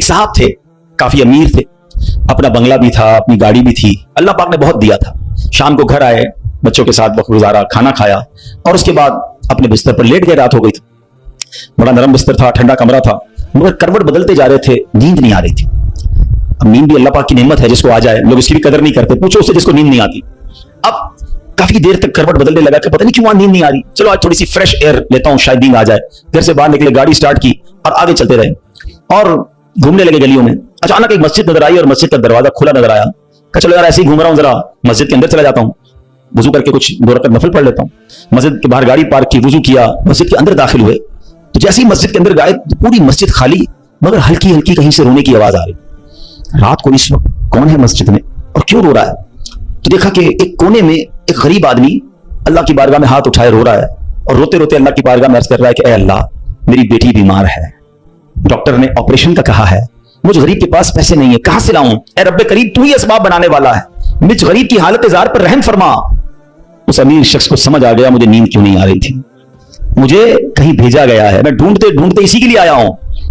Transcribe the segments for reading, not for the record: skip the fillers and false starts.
ایک साहब थे, काफी अमीर थे, अपना बंगला भी था, अपनी गाड़ी भी थी, अल्लाह पाक ने बहुत दिया था. शाम को घर आए, बच्चों के साथ वक्त गुजारा, खाना खाया और उसके बाद अपने बिस्तर पर लेट गए. रात हो गई थी, बड़ा नरम बिस्तर था, ठंडा कमरा था, मगर करवट बदलते जा रहे थे, नींद नहीं आ रही थी. अब नींद भी अल्लाह पाक की नेमत है, जिसको आ जाए, लोग इसकी भी कदर नहीं करते. पूछो उससे जिसको नींद नहीं आती. अब काफी देर तक करवट बदलने लगा कि पता नहीं क्यों नींद नहीं आ रही, चलो आज थोड़ी सी फ्रेश एयर लेता हूं, शायद नींद आ जाए. घर से बाहर निकले, गाड़ी स्टार्ट की और आगे चलते रहे और घूमने लगे गलियों में. अचानक एक मस्जिद नजर आई और मस्जिद का दरवाजा खुला नजर आया. कहा चलो यार ऐसे ही घूम रहा हूं, जरा मस्जिद के अंदर चला जाता हूं, वजू करके कुछ 2 रकात नफल पढ़ लेता हूं. मस्जिद के बाहर गाड़ी पार्क की, वजू किया, मस्जिद के अंदर दाखिल हुए तो जैसे ही मस्जिद के अंदर गए पूरी मस्जिद खाली, मगर हल्की हल्की कहीं से रोने की आवाज आ रही. रात को इस वक्त कौन है मस्जिद में और क्यों रो रहा है? तो देखा कि एक कोने में एक गरीब आदमी अल्लाह की बारगाह में हाथ उठाए रो रहा है और रोते रोते अल्लाह की बारगाह में अर्ज कर रहा है कि ऐ अल्लाह, मेरी बेटी बीमार है, डॉक्टर ने ऑपरेशन का कहा है, मुझ गरीब के पास पैसे नहीं है, कहां से लाऊं? ऐ रब्बे करीब, तू ही असबाब बनाने वाला है, मुझ गरीब की हालत जार पर रहम फरमा. उस अमीर शख्स को समझ आ गया मुझे नींद क्यों नहीं आ रही थी, मुझे कहीं भेजा गया है, मैं ढूंढते ढूंढते इसी के लिए आया हूं.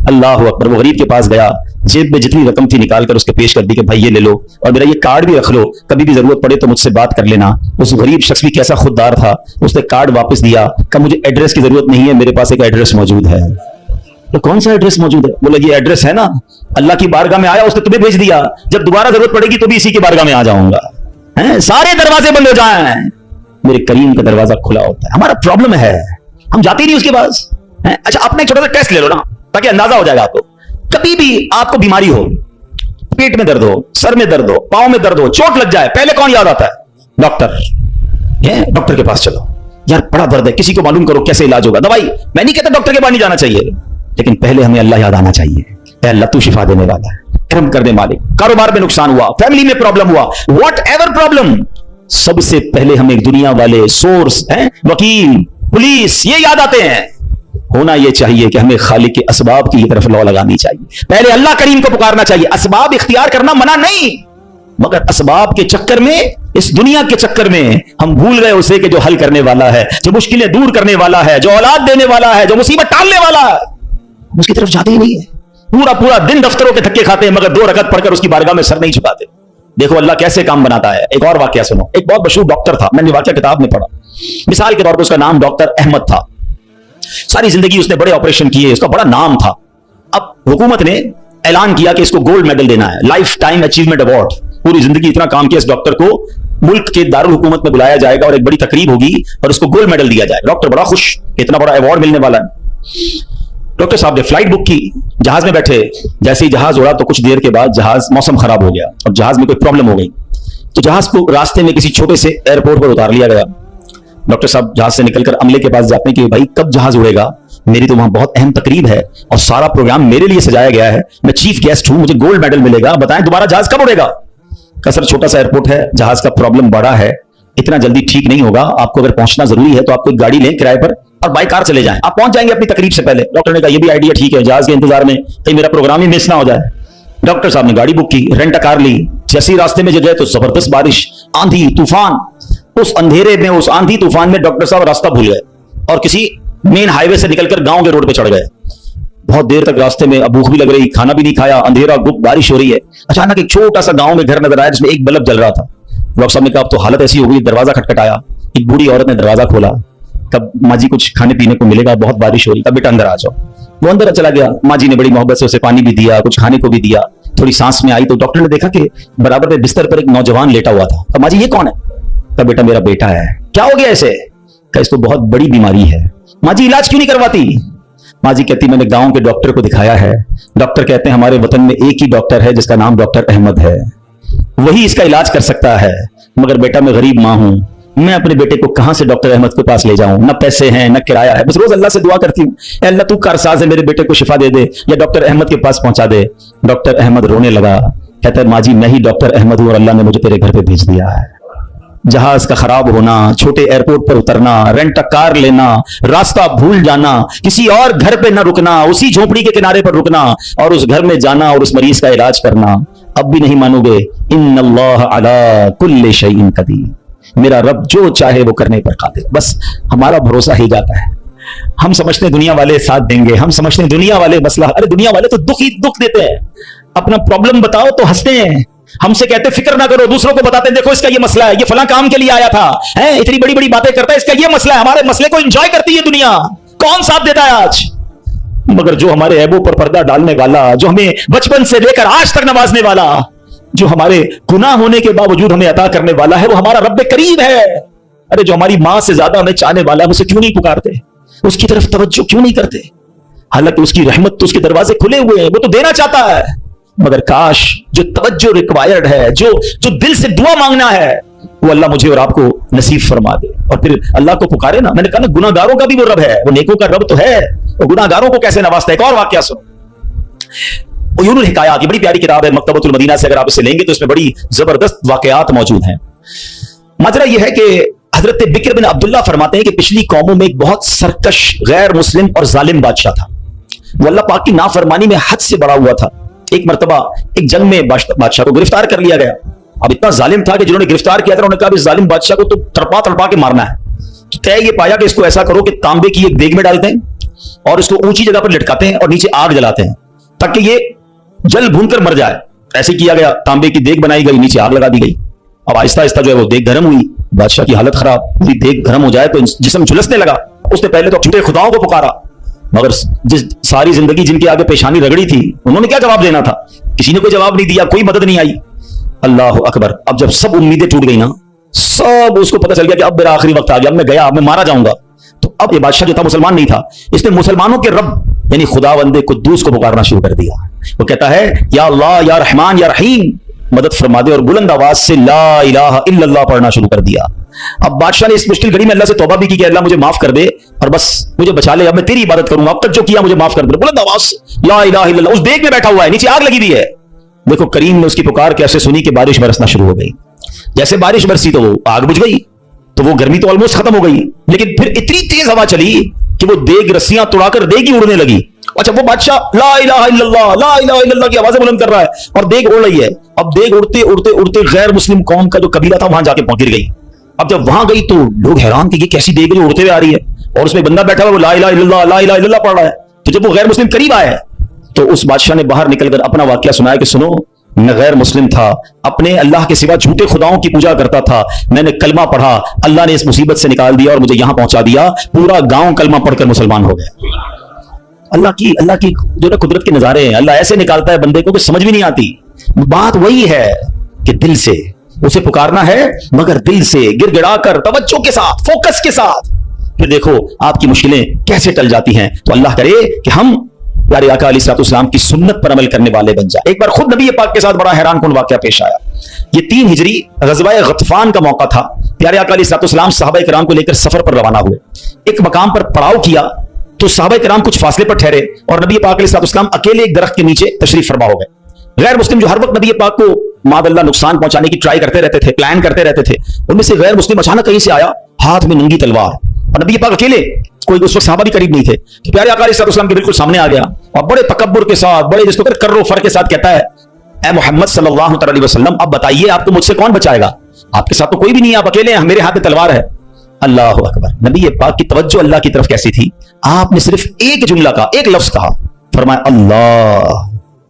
अल्लाह अकबर. वो गरीब के पास गया, जेब में जितनी रकम थी निकाल कर उसके पेश कर दी कि भाई ये ले लो और मेरा ये कार्ड भी रख लो, कभी भी जरूरत पड़े तो मुझसे बात कर लेना. उस गरीब शख्स भी कैसा खुददार था, उसने कार्ड वापस दिया, कहा मुझे एड्रेस की जरूरत नहीं है, मेरे पास एक एड्रेस मौजूद है. तो कौन सा एड्रेस मौजूद है? बोला ये एड्रेस है ना, अल्लाह की बारगाह में आया, उसने तुम्हें भेज दिया, जब दोबारा जरूरत पड़ेगी तो भी इसी की बारगाह में आ जाऊंगा. सारे दरवाजे बंद हो जाएं, मेरे करीम का दरवाजा खुला होता है. हमारा प्रॉब्लम है, हम जाते ही नहीं उसके पास. अच्छा अपना एक छोटा सा टेस्ट ले लो ना, ताकि अंदाजा हो जाएगा आपको. कभी भी आपको बीमारी हो, पेट में दर्द हो, सर में दर्द हो, पांव में दर्द हो, चोट लग जाए, पहले कौन याद आता है? डॉक्टर. डॉक्टर के पास चलो, यार बड़ा दर्द है, किसी को मालूम करो कैसे इलाज होगा. दवाई, मैं नहीं कहता डॉक्टर के पास नहीं जाना चाहिए, लेकिन पहले हमें अल्लाह याद आना चाहिए. अल्लाह तू शिफा देने वाला है, करम कर दे मालिक. कारोबार में नुकसान हुआ, फैमिली में प्रॉब्लम हुआ, वॉट एवर प्रॉब्लम, सबसे पहले हमें दुनिया वाले सोर्स हैं, वकील, पुलिस, ये याद आते हैं. होना यह चाहिए कि हमें खालिक के असबाब की तरफ लौ लगानी चाहिए, पहले अल्लाह करीम को पुकारना चाहिए. असबाब इख्तियार करना मना नहीं, मगर असबाब के चक्कर में, इस दुनिया के चक्कर में हम भूल गए उसे कि जो हल करने वाला है, जो मुश्किलें दूर करने वाला है, जो औलाद देने वाला है, जो मुसीबत टालने वाला है, उसकी तरफ जाते ही नहीं है. पूरा पूरा दिन दफ्तरों के धक्के खाते हैं, मगर 2 रकात पढ़कर उसकी बारगाह में सर नहीं झुकाते. देखो अल्लाह कैसे काम बनाता है. एक और वाकया सुनो. एक बहुत मशहूर डॉक्टर था, मैंने वाकया किताब में पढ़ा. मिसाल के तौर पर उसका नाम डॉक्टर अहमद था. सारी जिंदगी उसने बड़े ऑपरेशन किए, उसका बड़ा नाम था. अब हुकूमत ने ऐलान किया कि इसको गोल्ड मेडल देना है, लाइफ टाइम अचीवमेंट अवार्ड. पूरी जिंदगी इतना काम किया इस डॉक्टर को, मुल्क के दारुल हुकूमत में बुलाया जाएगा और एक बड़ी तकरीब होगी और उसको गोल्ड मेडल दिया जाएगा. डॉक्टर बड़ा खुश, इतना बड़ा अवार्ड मिलने वाला है. डॉक्टर साहब ने फ्लाइट बुक की, जहाज में बैठे, जैसे ही जहाज उड़ा तो कुछ देर के बाद जहाज, मौसम खराब हो गया और जहाज में कोई प्रॉब्लम हो गई, तो जहाज को रास्ते में किसी छोटे से एयरपोर्ट पर उतार लिया गया. डॉक्टर साहब जहाज से निकलकर अमले के पास जाते हैं कि भाई कब जहाज उड़ेगा, मेरी तो वहां बहुत अहम तकरीब है और सारा प्रोग्राम मेरे लिए सजाया गया है, मैं चीफ गेस्ट हूं, मुझे गोल्ड मेडल मिलेगा, बताएं दोबारा जहाज कब उड़ेगा? का सर छोटा सा एयरपोर्ट है, जहाज का प्रॉब्लम बड़ा है, इतना जल्दी ठीक नहीं होगा, आपको अगर पहुंचना जरूरी है तो आप कोई गाड़ी लें किराए पर और बाय कार चले जाएं, आप पहुंच जाएंगे अपनी तकरीब से पहले. डॉक्टर ने कहा यह भी आइडिया ठीक है, जहाज के इंतजार में कहीं मेरा प्रोग्राम ही मिस ना हो जाए. डॉक्टर साहब ने गाड़ी बुक की, रेंट कार ली. जैसे ही रास्ते में गए तो जबरदस्त बारिश, आंधी तूफान. उस अंधेरे में, उस आंधी तूफान में डॉक्टर साहब रास्ता भूल गए और किसी मेन हाईवे से निकलकर गांव के रोड पे चढ़ गए. बहुत देर तक रास्ते में, अब भूख भी लग रही, खाना भी नहीं खाया, अंधेरा, बारिश हो रही है. अचानक एक छोटा सा गांव में घर नजर आया जिसमें एक बल्ब जल रहा था. डॉक्टर साहब ने कहा अब तो हालत ऐसी हो गई, दरवाजा खटखटाया. एक बूढ़ी औरत ने दरवाजा खोला. कब माँ जी कुछ खाने पीने को मिलेगा, बहुत बारिश हो रही, तब बेटा अंदर आ जाओ. वो अंदर चला गया. माँ जी ने बड़ी मोहब्बत से उसे पानी भी दिया, कुछ खाने को भी दिया. थोड़ी सांस में आई तो डॉक्टर ने देखा कि बराबर में बिस्तर पर एक नौजवान लेटा हुआ था. अब माँ जी ये कौन है? कहा बेटा मेरा बेटा है. क्या हो गया ऐसे? कहा इसको बहुत बड़ी बीमारी है. माँ जी इलाज क्यों नहीं करवाती? माँ जी कहती मैंने गांव के डॉक्टर को दिखाया है, डॉक्टर कहते हैं हमारे वतन में एक ही डॉक्टर है जिसका नाम डॉक्टर अहमद है, वही इसका इलाज कर सकता है. मगर बेटा मैं गरीब माँ हूं, मैं अपने बेटे को कहां से डॉक्टर अहमद के पास ले जाऊं, ना पैसे हैं ना किराया है. बस रोज अल्लाह से दुआ करती हूँ, अल्लाह तू कारसाज है, मेरे बेटे को शिफा दे दे या डॉक्टर अहमद के पास पहुंचा दे. डॉक्टर अहमद रोने लगा, कहता है माँ जी मैं ही डॉक्टर अहमद हूं और अल्लाह ने मुझे तेरे घर पे भेज दिया है. जहाज का खराब होना, छोटे एयरपोर्ट पर उतरना, रेंट कार लेना, रास्ता भूल जाना, किसी और घर पे न रुकना, उसी झोपड़ी के किनारे पर रुकना और उस घर में जाना और उस मरीज का इलाज करना. अब भी नहीं मानोगे, इन्नल्लाह अला कुल्लि शैइन कदीर, मेरा रब जो चाहे वो करने पर कादिर. बस हमारा भरोसा ही जाता है, हम समझते हैं दुनिया वाले साथ देंगे, हम समझते हैं दुनिया वाले मसला, अरे दुनिया वाले तो दुख ही दुख देते हैं। अपना प्रॉब्लम बताओ तो हंसते हैं, हमसे कहते फिक्र ना करो, दूसरों को बताते हैं देखो इसका ये मसला है, ये फलां काम के लिए आया था, है इतनी बड़ी बड़ी बातें करता है, इसका ये मसला है। हमारे मसले को एंजॉय करती है दुनिया, कौन साथ देता है आज? मगर जो हमारे ऐबों पर पर्दा डालने वाला, जो हमें बचपन से लेकर आज तक नवाजने वाला, जो हमारे गुनाह होने के बावजूद हमें अता करने वाला है, वो हमारा रब करीम है। अरे जो हमारी मां से ज्यादा हमें चाहने वाला है, उसे क्यों नहीं पुकारते, उसकी तरफ तवज्जो क्यों नहीं करते? हालांकि उसकी रहमत तो उसके दरवाजे खुले हुए हैं, वो तो देना चाहता है, मगर काश जो तवज्जो रिक्वायर्ड है, जो दिल से दुआ मांगना है, वो अल्लाह मुझे और आपको नसीब फरमा दे। और फिर अल्लाह को पुकारे ना। मैंने कहा ना, गुनाहगारों का भी वो रब है, वो नेकों का रब तो है, वो गुनाहगारों को कैसे नवाजता है। एक और वाकया सुनो, उयूनुल हिकायात, ये बड़ी प्यारी किताब है, मकतबतुल मदीना से अगर आप इसे लेंगे तो इसमें बड़ी जबरदस्त वाकयात मौजूद हैं। मजरा यह है कि हजरत बिक्र बिन अब्दुल्ला फरमाते हैं कि पिछली कौमों में एक बहुत सरकश, गैर मुस्लिम और जालिम बादशाह था। वो अल्लाह पाक की नाफरमानी में हद से बड़ा हुआ था। एक मर्तबा एक जंग में बादशाह को गिरफ्तार कर लिया गया। अब इतना जालिम था कि जिन्होंने गिरफ्तार किया था उन्होंने कहा इस जालिम बादशाह को तो तड़पा तड़पा के मारना है। तो तय ये पाया कि इसको ऐसा करो कि तांबे की एक देग में डालते हैं और इसको ऊंची जगह पर लटकाते हैं और नीचे आग जलाते हैं ताकि ये जल भूनकर मर जाए। ऐसे किया गया, तांबे की देग बनाई गई, नीचे आग लगा दी गई। अब आहिस्ता आहिस्ता जो है वो देग गर्म हुई, बादशाह की हालत खराब, पूरी देग गर्म हो जाए तो जिस्म झुलसने लगा। उसने पहले तो झूठे खुदाओं को पुकारा, मगर जिस सारी जिंदगी जिनके आगे पेशानी रगड़ी थी उन्होंने क्या जवाब देना था? किसी ने कोई जवाब नहीं दिया, कोई मदद नहीं आई। अल्लाह अकबर। अब जब सब उम्मीदें टूट गई ना, सब उसको पता चल गया कि अब मेरा आखिरी वक्त आ गया, अब मैं गया, अब मैं मारा जाऊंगा। तो अब ये बादशाह जो था मुसलमान नहीं था, इसने मुसलमानों के रब यानी खुदावंदे कुद्दूस को पुकारना शुरू कर दिया। वो कहता है या अल्लाह या रहमान या रहीम, मदद फरमा दे, और बुलंद आवाज से ला इलाहा इल्लल्लाह पढ़ना शुरू कर दिया। अब बादशाह ने इस मुश्किल घड़ी में अल्लाह से तौबा भी की कि अल्लाह मुझे माफ कर दे और बस मुझे बचा ले, अब मैं तेरी इबादत करूंगा, अब तक जो किया मुझे माफ कर दे। बुलंद आवाज से ला इलाहा इल्लल्लाह। उस देग में बैठा हुआ है, नीचे आग लगी हुई है। देखो करीम ने उसकी पुकार कैसे सुनी कि बारिश बरसना शुरू हो गई। जैसे बारिश बरसी तो वो आग बुझ गई, तो वो गर्मी तो ऑलमोस्ट खत्म हो गई, लेकिन फिर इतनी तेज हवा चली कि वो देग रस्सियां तोड़ाकर देग ही उड़ने लगी। अच्छा, वो बादशाह ला इलाहा इल्लल्लाह की आवाजें बुलंद कर रहा है और देग उड़ रही है। अब देग उड़ते उड़ते उड़ते गैर मुस्लिम कौम का जो कबीला था वहां जाके पहुंच गई। अब जब वहां गई तो लोग हैरान थे कि कैसी देग जो उड़ते हुए आ रही है और उसमें बंदा बैठा हुआ वो ला इलाहा इल्लल्लाह पढ़ रहा है। तो जब वो गैर मुस्लिम करीब आए तो उस बादशाह ने बाहर निकलकर अपना वाकया सुनाया कि सुनो, मैं गैर मुस्लिम था, अपने अल्लाह के सिवा झूठे खुदाओं की पूजा करता था, मैंने कलमा पढ़ा, अल्लाह ने इस मुसीबत से निकाल दिया और मुझे यहां पहुंचा दिया, पूरा गांव कलमा पढ़कर मुसलमान हो गया। अल्लाह की जो ना कुदरत के नजारे हैं, अल्लाह ऐसे निकालता है बंदे को कि समझ भी नहीं आती। बात वही है कि दिल से उसे पुकारना है, मगर दिल से गिड़गिड़ा कर, तवज्जो के साथ, फोकस के साथ, फिर देखो आपकी मुश्किलें कैसे टल जाती हैं। तो अल्लाह करे कि हम प्यारे आका अलैहिस्सलाम की सुन्नत पर अमल करने वाले बन जाए। एक बार खुद नबी पाक के साथ बड़ा हैरानकुन वाकया पेश आया। ये 3 हिजरी ग़ज़वा गतफान का मौका था। प्यारे आका अलैहिस्सलाम सहाबा किराम को लेकर सफर पर रवाना हुए। एक मकाम पर पड़ाव किया तो सहाबा किराम कुछ फासले पर ठहरे और नबी पाक अलैहिस्सलाम अकेले एक दरख्त के नीचे तशरीफ फरमा हो गए। गैर मुस्लिम जो हर वक्त नबी पाक को मादअल्लाह नुकसान पहुंचाने की ट्राई करते रहते थे, प्लान करते रहते थे, उनमें से गैर मुस्लिम अचानक कहीं से आया, हाथ में नंगी तलवार, और नबी पाक अकेले, कोई उस वक्त सहाबा भी करीब नहीं थे। तो प्यारे आका अलैहिस्सलाम के बिल्कुल सामने आ गया और बड़े तकब्बुर के साथ, बड़े जिसको कर्रो फर के साथ कहता है, ऐ मोहम्मद सल्लल्लाहु अलैहि वसल्लम, अब बताइए आपको मुझसे कौन बचाएगा? आपके साथ तो कोई भी नहीं है, आप अकेले हैं, मेरे हाथ में तलवार है। अल्लाह अकबर। नबी पाक की तवज्जो अल्लाह की तरफ कैसी थी, आपने सिर्फ एक जुमला का, एक लफ्ज कहा, फरमाया अल्लाह।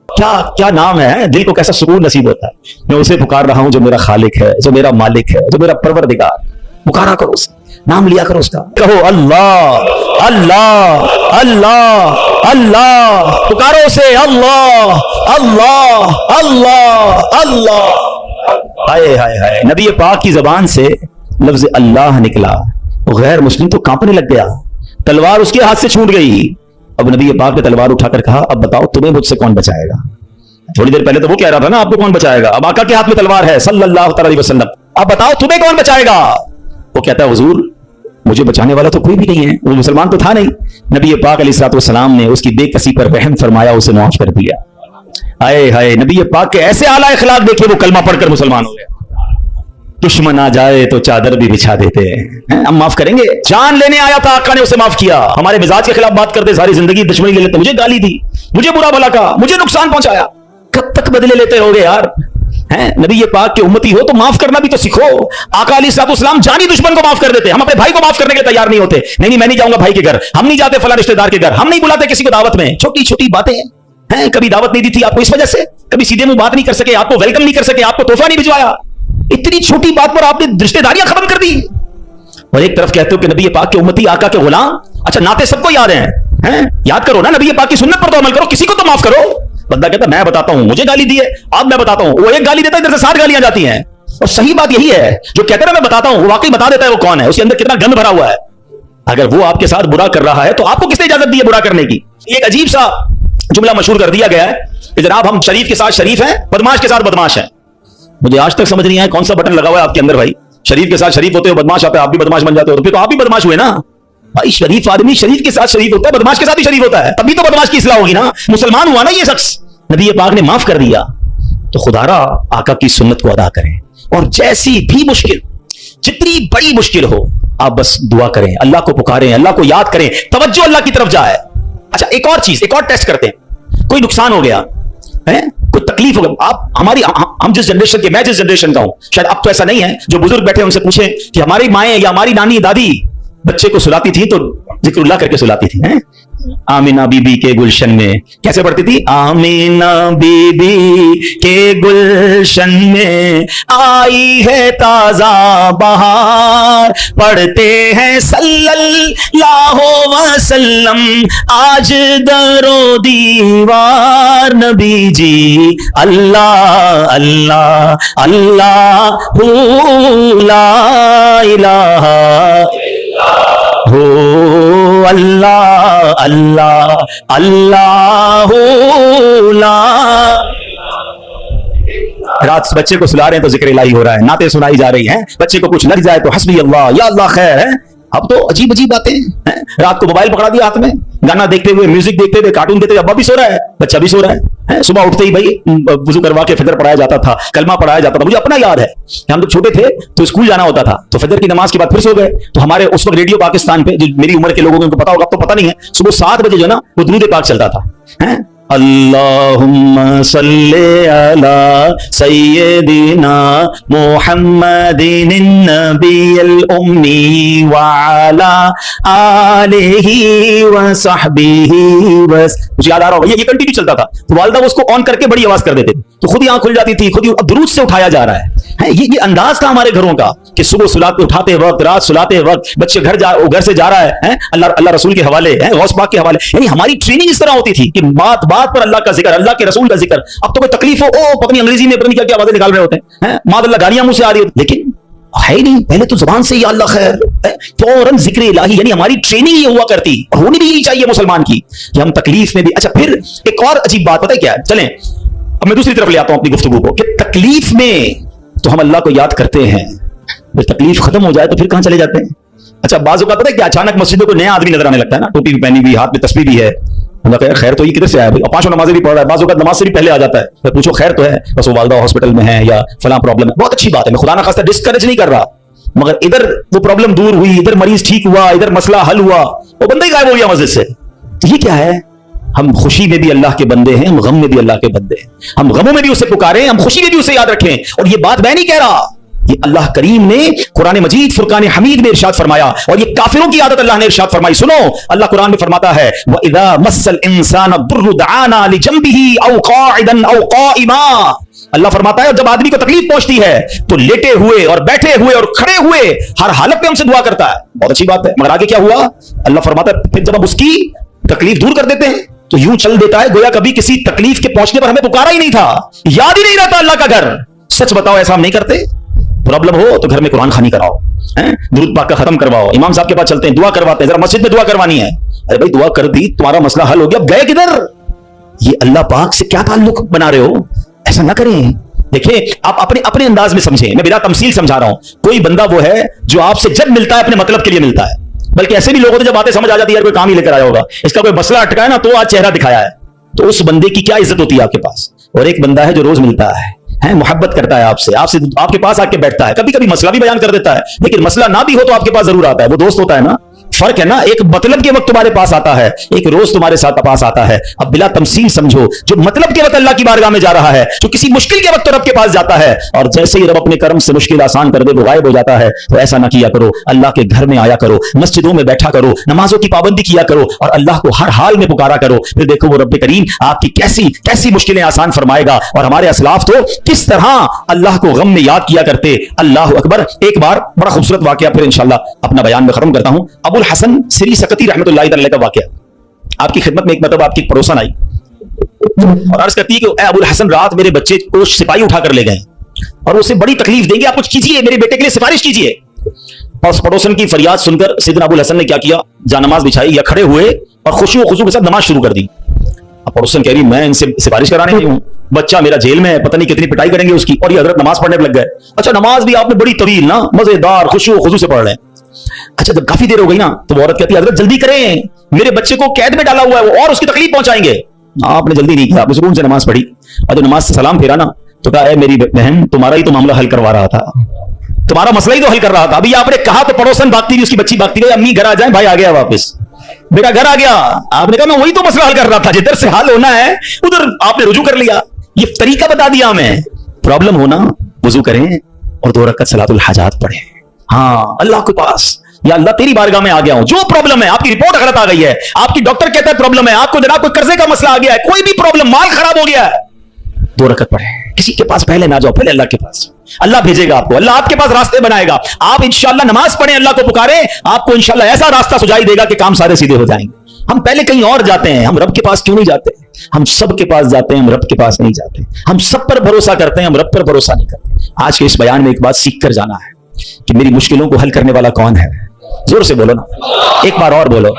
क्या नाम है, दिल को कैसा सुकून नसीब होता है। मैं उसे पुकार रहा हूं जो मेरा खालिक है, जो मेरा मालिक है, जो मेरा परवरदिगार। पुकारा करो उसे, नाम लिया करो उसका, कहो अल्लाह अल्लाह अल्लाह अल्लाह, पुकारो उसे अल्लाह अल्लाह अल्लाह अल्लाह। हाय हाय हाय, नबी पाक की जबान से लफ्ज अल्लाह निकला, वो गैर मुस्लिम तो कांपने लग गया, तलवार उसके हाथ से छूट गई। अब नबी पाक ने तलवार उठाकर कहा, अब बताओ तुम्हें मुझसे कौन बचाएगा? थोड़ी देर पहले तो वो कह रहा था ना आपको कौन बचाएगा, अब आका के हाथ में तलवार है सल्लल्लाहु अलैहि वसल्लम, अब बताओ तुम्हें कौन बचाएगा? वो कहता है हुजूर मुझे बचाने वाला तो कोई भी नहीं है, वो मुसलमान तो था नहीं। नबी पाक अलैहिस्सलाम ने उसकी बेकसी पर रहम फरमाया, उसे माफ कर दिया। हाय हाय, नबी पाक के ऐसे आला अखलाक देखिए, वो कलमा पढ़कर मुसलमान हो गया। दुश्मन आ जाए तो चादर भी बिछा देते हैं, हम माफ करेंगे। जान लेने आया था, आका ने उसे माफ किया। हमारे मिजाज के खिलाफ बात करते, सारी जिंदगी दुश्मनी ले लेते, मुझे गाली दी, मुझे बुरा भला कहा, मुझे नुकसान पहुंचाया, कब तक बदले लेते रहोगे यार? हैं? नबी ये पाक के उम्मती हो तो माफ करना भी तो सीखो। आका अलैहिस्सलाम जानी दुश्मन को माफ कर देते, हम अपने भाई को माफ करने के लिए तैयार नहीं होते। नहीं मैं नहीं जाऊंगा भाई के घर, हम नहीं जाते फला रिश्तेदार के घर, हम नहीं बुलाते किसी को दावत में। छोटी छोटी बातें हैं। कभी दावत नहीं दी थी आपको इस वजह से, कभी सीधे मुंह बात नहीं कर सके, आपको वेलकम नहीं कर सके, आपको तोहफा नहीं भिजवाया, इतनी छोटी बात पर आपने रिश्तेदारियां खत्म कर दी। और एक तरफ कहते हो कि नबी पाक के उम्मती, आका के गुलाम। अच्छा नाते सबको याद हैं? याद करो ना, नबी पाक की सुन्नत पर तो अमल करो, किसी को तो माफ करो। बंदा कहता मैं बताता हूं, मुझे गाली दी है, अब मैं बताता हूं। वो एक गाली देता है, इधर से 7 गालियां जाती हैं। और सही बात यही है, जो कहता है मैं बताता हूं, वो वाकई बता देता है वो कौन है, उसके अंदर कितना गंद भरा हुआ है। अगर वो आपके साथ बुरा कर रहा है तो आपको किसने इजाजत दी है बुरा करने की? एक अजीब सा जुमला मशहूर कर दिया गया है कि जनाब हम शरीफ के साथ शरीफ हैं, बदमाश के साथ बदमाश हैं। मुझे आज तक समझ नहीं आया कौन सा बटन लगा हुआ है आपके अंदर भाई। शरीफ के साथ शरीफ होते हो, बदमाश आता है, आप भी बदमाश बन जाते हो, तो फिर तो आप भी बदमाश हुए ना भाई। शरीफ आदमी शरीफ के साथ शरीफ होता है, बदमाश के साथ भी शरीफ होता है, तभी तो बदमाश की इस्लाह होगी ना। मुसलमान हुआ ना ये शख्स, नबी पाक ने माफ कर दिया। तो खुदारा आका की सुन्नत को अदा करें, और जैसी भी मुश्किल, जितनी बड़ी मुश्किल हो, आप बस दुआ करें, अल्लाह को पुकारें, अल्लाह को याद करें, तवज्जो अल्लाह की तरफ जाए। अच्छा एक और चीज, एक और टेस्ट करते हैं। कोई नुकसान हो गया है, कोई तकलीफ हो गया, आप हमारी हम जिस जनरेशन के, मैं जिस जनरेशन का हूं, शायद अब तो ऐसा नहीं है, जो बुजुर्ग बैठे उनसे पूछें कि हमारी माएं या हमारी नानी दादी बच्चे को सुलाती थी तो जिक्रुल्लाह करके सुलाती थी, हैं? आमीना बीबी के गुलशन में कैसे पढ़ती थी? आमीना बीबी के गुलशन में आई है ताजा बहार, पढ़ते हैं सल्लल्लाहु वसल्लम आज दरो दीवार। नबी जी अल्लाह अल्लाह अल्लाह ला इलाहा हो अल्लाह अल्लाह अल्लाह ला। रात बच्चे को सुला रहे हैं तो जिक्र इलाही हो रहा है, नाते सुनाई जा रही हैं, बच्चे को कुछ लग जाए तो हस्बी अल्लाह या अल्लाह खैर है। अब तो अजीब अजीब बातें हैं। रात को मोबाइल पकड़ा दिया हाथ में, गाना देखते हुए, म्यूजिक देखते हुए, कार्टून देखते हुए, अब्बा भी सो रहा है, बच्चा भी सो रहा है। सुबह उठते ही भाई वुजू करवा के फजर पढ़ाया जाता था, कलमा पढ़ाया जाता था। मुझे अपना याद है कि हम जब छोटे थे तो स्कूल जाना होता था, तो फजर की नमाज के बाद फिर सो गए, तो हमारे उस वक्त रेडियो पाकिस्तान पे, जो मेरी उम्र के लोगों को पता होगा, अब तो पता नहीं है, सुबह 7 बजे जो ना वो दुरूद पाक चलता था, हैं? अल्लाहुम्मा सल्ली अला सय्यदिना मुहम्मदिन नबियल उम्मी व अला आलिहि व सहबिहि वस। मुझे याद आ रहा होगा ये कंटिन्यू चलता था, तो वालिदा उसको ऑन करके बड़ी आवाज कर देते थे, तो खुद ही आंख खुल जाती थी, खुद ही दुरूद से उठाया जा रहा है। ये अंदाज था हमारे घरों का कि सुबह सुलाते उठाते वक्त, रात सुलाते वक्त, बच्चे घर से जा रहा है, अल्लाह रसूल के हवाले है, गौस पाक के हवाले, यानी हमारी ट्रेनिंग इस तरह होती थी कि बात बात पर अल्लाह का जिक्र, अल्लाह के रसूल का जिक्र। अब तो कोई तकलीफ हो, पता नहीं अंग्रेजी में पता नहीं क्या आवाजें निकाल रहे होते हैं, मादल्ला गालियां मुंह से आ रही होती, लेकिन है ही नहीं, पहले तो जुबान से ही अल्लाह खैर, फौरन जिक्र इलाही, यानी हमारी ट्रेनिंग ये हुआ करती, और होनी भी यही चाहिए मुसलमान की कि हम तकलीफ में भी। अच्छा फिर एक और अजीब बात पता है क्या है, चलें अब मैं दूसरी तरफ ले आता हूं अपनी गुफ्तगू को, कि तकलीफ में तो हम अल्लाह को याद करते हैं, फिर तकलीफ खत्म हो जाए तो फिर कहां चले जाते हैं? अच्छा बाजू का पता है क्या, अचानक मस्जिदों को नया आदमी नजर आने लगता है ना, टोपी भी पहनी हुई, हाथ में तस्बीह भी है, खैर तो ये किधर से आया भाई, 5 नमाजें भी पढ़ रहा है, बाजू का नमाज से भी पहले आ जाता है, फिर पूछो खैर तो है, बस वो वालिदा हॉस्पिटल में है या फलां प्रॉब्लम है। बहुत अच्छी बात है, मैं खुदा ना खास्ता डिस्करेज नहीं कर रहा, मगर इधर वो प्रॉब्लम दूर हुई, इधर मरीज ठीक हुआ, इधर मसला हल हुआ, वो बंदा ही गायब हो गया मस्जिद से। तो ये क्या है? हम खुशी में भी अल्लाह के बंदे हैं, हम गम में भी अल्लाह के बंदे हैं, हम गमों में भी उसे पुकारें, हम खुशी में भी उसे याद रखें। और ये बात मैं नहीं कह रहा, ये अल्लाह करीम ने कुरान मजीद फुरकान हमीद में इरशाद फरमाया, और ये काफिरों की आदत अल्लाह ने इरशाद फरमाई। सुनो, अल्लाह कुरान में फरमाता है, व इज़ा मस्सल इंसान दुर्रु दआना लिजंबिही औ काइदन औ काइमा। अल्लाह फरमाता है जब आदमी को तकलीफ पहुंचती है तो लेटे हुए और बैठे हुए और खड़े हुए हर हालत में हमसे दुआ करता है। बहुत अच्छी बात है, मगर आगे क्या हुआ? अल्लाह फरमाता है फिर जब हम उसकी तकलीफ दूर कर देते हैं तो यूं चल देता है गोया कभी किसी तकलीफ के पहुंचने पर हमें पुकारा ही नहीं था, याद ही नहीं रहता अल्लाह का घर। सच बताओ ऐसा हम नहीं करते? प्रॉब्लम हो तो घर में कुरान खानी कराओ, दुरूद पाक का खत्म करवाओ, इमाम साहब के पास चलते हैं, दुआ करवाते हैं, जरा मस्जिद में दुआ करवानी है। अरे भाई दुआ कर दी, तुम्हारा मसला हल हो गया, अब गए किधर? ये अल्लाह पाक से क्या ताल्लुक बना रहे हो? ऐसा ना करें। देखिए आप अपने अंदाज में समझें, मैं बिना तमसील समझा रहा हूं। कोई बंदा वो है जो आपसे जब मिलता है अपने मतलब के लिए मिलता है, बल्कि ऐसे भी लोग होते जब बातें समझ आ जाती है यार कोई काम ही लेकर आया होगा, इसका कोई मसला अटका है ना तो आज चेहरा दिखाया है, तो उस बंदे की क्या इज्जत होती है आपके पास। और एक बंदा है जो रोज मिलता है, मोहब्बत करता है आपसे आपके पास आके बैठता है, कभी कभी मसला भी बयान कर देता है, लेकिन मसला ना भी हो तो आपके पास जरूर आता है, वो दोस्त होता है ना। فرق ہے ना, एक मतलब के वक्त तुम्हारे पास आता है, एक रोज तुम्हारे साथ पास आता है. अब बिला तमसील समझो, जो मतलब के वक्त अल्लाह की बारगाह में जा रहा है, जो किसी मुश्किल के वक्त तो रब के पास जाता है, और जैसे ही रब अपने कर्म से मुश्किल आसान कर दे वो गायब हो जाता है. तो ऐसा ना किया करो, अल्लाह के घर में आया करो, मस्जिदों में बैठा करो, नमाजों की पाबंदी किया करो और अल्लाह को हर हाल में पुकारा करो. फिर देखो वो रब करीम आपकी कैसी कैसी मुश्किलें आसान फरमाएगा. और हमारे असलाफ तो किस तरह अल्लाह को गम में याद किया करते. अल्लाह अकबर. एक बार बड़ा खूबसूरत वाकया, फिर इंशाल्लाह अपना बयान में खत्म करता हूं. अबुल हसन सिरी सकती रहमतुल्लाह अलैह का वाकया. आपकी खिदमत में एक मतलब आपकी पड़ोसन आई और अर्ज करती है कि ए अबुल हसन, रात मेरे बच्चे को सिपाही उठा कर ले गए और उसे बड़ी तकलीफ देंगे, आप कुछ कीजिए, मेरे बेटे के लिए सिफारिश कीजिए. और पड़ोसन की फरियाद सुनकर सैयदना अबुल हसन ने क्या किया, जानमाज बिछाई या खड़े हुए और खुशू खुशू के साथ नमाज शुरू कर दी. अब पड़ोसन कह रही मैं इनसे सिफारिश कराने नहीं हूं, बच्चा मेरा जेल में है, पता नहीं कितनी पिटाई करेंगे उसकी, और ये हजरत नमाज पढ़ने लग गए. अच्छा, नमाज भी आपने बड़ी तवील ना, मजेदार खुशू खुशू से पढ़ रहे हैं. अच्छा, जब काफी देर हो गई ना तो वो औरत कहती है हजरत जल्दी करें, मेरे बच्चे को कैद में डाला हुआ है वो और उसकी तकलीफ पहुंचाएंगे. आपने जल्दी नहीं किया, आपने सुकून से नमाज पढ़ी और जब नमाज से सलाम फेरा ना तो कहा है मेरी बहन, तुम्हारा ही तो मामला हल करवा रहा था, तुम्हारा मसला ही तो हल कर रहा था. अभी आपने कहा तो पड़ोसन भागती हुई, उसकी बच्ची भागती गई, अम्मी घर आ जाए, भाई आ गया वापस, बेटा घर आ गया. आपने कहा मैं वही तो मसला हल कर रहा था, जिधर से हल होना है उधर आपने रुजू कर लिया. ये तरीका बता दिया हमें. प्रॉब्लम होना वुजू करें और 2 रकात सलातुल हाजात पढ़ें. हाँ, अल्लाह के पास, या अल्लाह तेरी बारगाह में आ गया हूं, जो प्रॉब्लम है, आपकी रिपोर्ट गलत आ गई है, आपकी डॉक्टर कहता है प्रॉब्लम है, आपको जनाब कोई कर्जे का मसला आ गया है, कोई भी प्रॉब्लम, माल खराब हो गया है, 2 रकात पढ़े. किसी के पास पहले ना जाओ, पहले अल्लाह के पास. अल्लाह भेजेगा आपको, अल्लाह आपके पास रास्ते बनाएगा. आप इंशाअल्लाह नमाज पढ़ें, अल्लाह को पुकारें, आपको इंशाअल्लाह ऐसा रास्ता सुझाई देगा कि काम सारे सीधे हो जाएंगे. हम पहले कहीं और जाते हैं, हम रब के पास क्यों नहीं जाते? हम सब के पास जाते हैं, हम रब के पास नहीं जाते. हम सब पर भरोसा करते हैं, हम रब पर भरोसा नहीं करते. आज के इस बयान में एक बात सीख कर जाना है कि मेरी मुश्किलों को हल करने वाला कौन है. जोर से बोलो ना, एक बार और बोलो.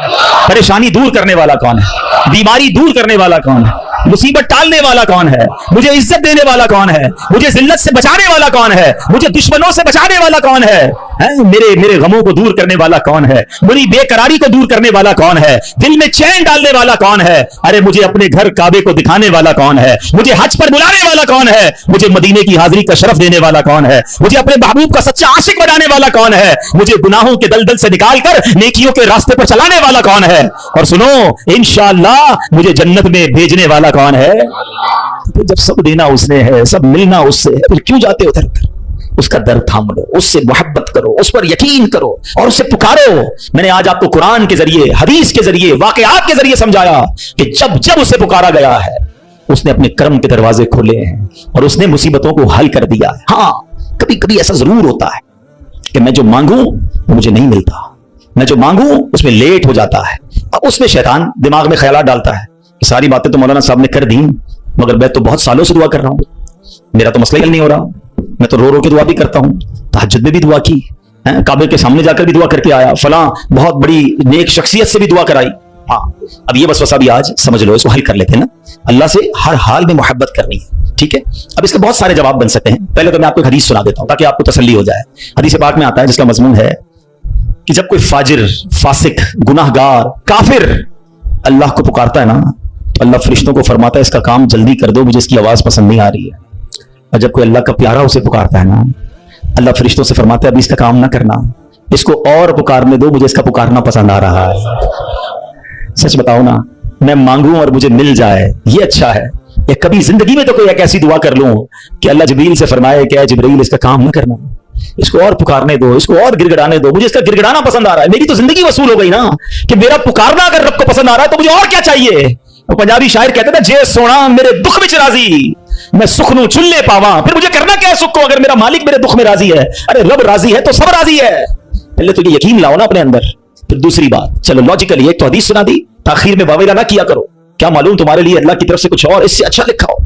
परेशानी दूर करने वाला कौन है? बीमारी दूर करने वाला कौन है? मुसीबत टालने वाला कौन है? मुझे इज्जत देने वाला कौन है? मुझे जिल्लत से बचाने वाला कौन है? मुझे दुश्मनों से बचाने वाला कौन है? मेरे गमों को दूर करने वाला कौन है? मेरी बेकरारी को दूर करने वाला कौन है? दिल में चैन डालने वाला कौन है? अरे मुझे अपने घर काबे को दिखाने वाला कौन है? मुझे हज पर बुलाने वाला कौन है? मुझे मदीने की हाजिरी का शरफ देने वाला कौन है? मुझे अपने महबूब का सच्चा आशिक बनाने वाला कौन है? मुझे गुनाहों के दलदल से निकालकर नेकियों के रास्ते पर चलाने वाला कौन है? और सुनो, इंशाअल्लाह मुझे जन्नत में भेजने वाला कौन है? तो जब सब देना उसने है, सब मिलना उससे है, फिर क्यों जाते उधर? उसका दर थाम लो, उससे मोहब्बत करो, उस पर यकीन करो और उससे पुकारो. मैंने आज आपको कुरान के जरिए, हदीस के जरिए, वाकयात के जरिए समझाया कि जब जब उसे पुकारा गया है उसने अपने कर्म के दरवाजे खोले हैं और उसने मुसीबतों को हल कर दिया है. हाँ, कभी कभी ऐसा जरूर होता है कि मैं जो मांगू मुझे नहीं मिलता, मैं जो मांगू उसमें लेट हो जाता है. अब उसमें शैतान दिमाग में ख्याल डालता है कि सारी बातें तो मौलाना साहब ने कर दी, मगर मैं तो बहुत सालों से दुआ कर रहा हूं, मेरा तो मसला ही हल नहीं हो रहा. मैं तो रो रो के दुआ भी करता हूं, तहज्जुद में भी दुआ की, काबे के सामने जाकर भी दुआ करके आया, फलां बहुत बड़ी नेक शख्सियत से भी दुआ कराई. हाँ, अब ये वसवसा भी आज समझ लो, इसको हल कर लेते हैं ना. अल्लाह से हर हाल में मोहब्बत करनी है, ठीक है. अब इसके बहुत सारे जवाब बन सकते हैं. पहले तो मैं आपको एक हदीस सुना देता हूं ताकि आपको तसल्ली हो जाए. हदीस पाक में आता है जिसका मजमून है कि जब कोई फाजिर, फासिक, गुनाहगार, काफिर अल्लाह को पुकारता है ना तो अल्लाह फरिश्तों को फरमाता है इसका काम जल्दी कर दो, मुझे इसकी आवाज पसंद नहीं आ रही है. और जब कोई अल्लाह का प्यारा उसे पुकारता है ना, अल्लाह फरिश्तों से फरमाता है अभी इसका काम ना करना, इसको और पुकारने दो, मुझे इसका पुकारना पसंद आ रहा है. सच बताओ ना, मैं मांगूं और मुझे मिल जाए ये अच्छा है, या कभी जिंदगी में तो कोई एक ऐसी दुआ कर लूं कि अल्लाह जिब्रील से फरमाए क्या जिब्रील इसका काम ना करना, इसको और पुकारने दो, इसको और गिड़गिड़ाने दो, मुझे इसका गिड़गिड़ाना पसंद आ रहा है. मेरी तो जिंदगी वसूल हो गई ना कि मेरा पुकारना अगर रब को पसंद आ रहा है तो मुझे और क्या चाहिए. वो पंजाबी शायर कहते थे जे सोना मेरे दुख में राजी, मैं सुख नू चुनले पावा. फिर मुझे करना क्या है सुख को अगर मेरा मालिक मेरे दुख में राजी है? अरे रब राजी है तो सब राजी है. पहले तो ये यकीन लाओ ना अपने अंदर. फिर दूसरी बात, चलो लॉजिकली एक तो हदीस सुना दी, ताखीर में वावेला ना किया करो, क्या मालूम तुम्हारे लिए अल्लाह की तरफ से कुछ और इससे अच्छा लिखा हो.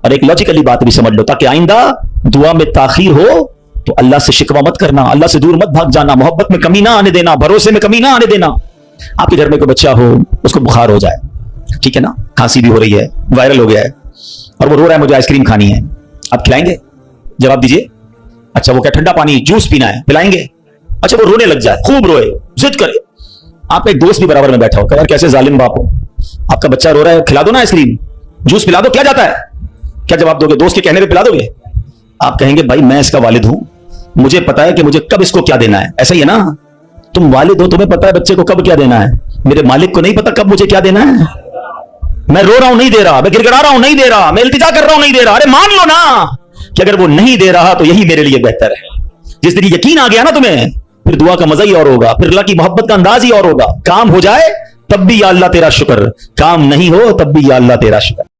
और एक लॉजिकली बात भी समझ लो ताकि आइंदा दुआ में ताखीर हो तो अल्लाह से शिकवा मत करना, अल्लाह से दूर मत भाग जाना, मोहब्बत में कमी ना आने देना, भरोसे में कमी ना आने देना. आपके घर में कोई बच्चा हो, उसको बुखार हो जाए, ठीक है ना, खांसी भी हो रही है, वायरल हो गया है और वो रो रहा है मुझे आइसक्रीम खानी है, आप खिलाएंगे? जवाब दीजिए. अच्छा, वो क्या ठंडा पानी जूस पीना है, पिलाएंगे? अच्छा, वो रोने लग जाए, खूब रोए, जिद करे, आपका एक दोस्त भी बराबर में बैठा हो, यार कैसे जालिम बाप हो, आपका बच्चा रो रहा है, खिला दो ना आइसक्रीम, जूस पिला दो, क्या जाता है? क्या जवाब दोगे? दोस्त के कहने पे पिला दोगे? आप कहेंगे भाई मैं इसका वालिद हूं, मुझे पता है कि मुझे कब इसको क्या देना है, ऐसा ही है ना. तुम वालिद हो, तुम्हें पता है बच्चे को कब क्या देना है। मेरे मालिक को नहीं पता कब मुझे क्या देना है। मैं रो रहा हूं नहीं दे रहा, मैं गिड़गिड़ा रहा हूं नहीं दे रहा, मैं इल्तिजा कर रहा हूं नहीं दे रहा। अरे मान लो ना कि अगर वो नहीं दे रहा तो यही मेरे लिए बेहतर है। जिस दिन यकीन आ गया ना तुम्हें, फिर दुआ का मजा ही और होगा, फिर अल्लाह की मोहब्बत का अंदाज ही और होगा। काम हो जाए तब भी या अल्लाह तेरा शुक्र, काम नहीं हो तब भी या अल्लाह तेरा शुक्र।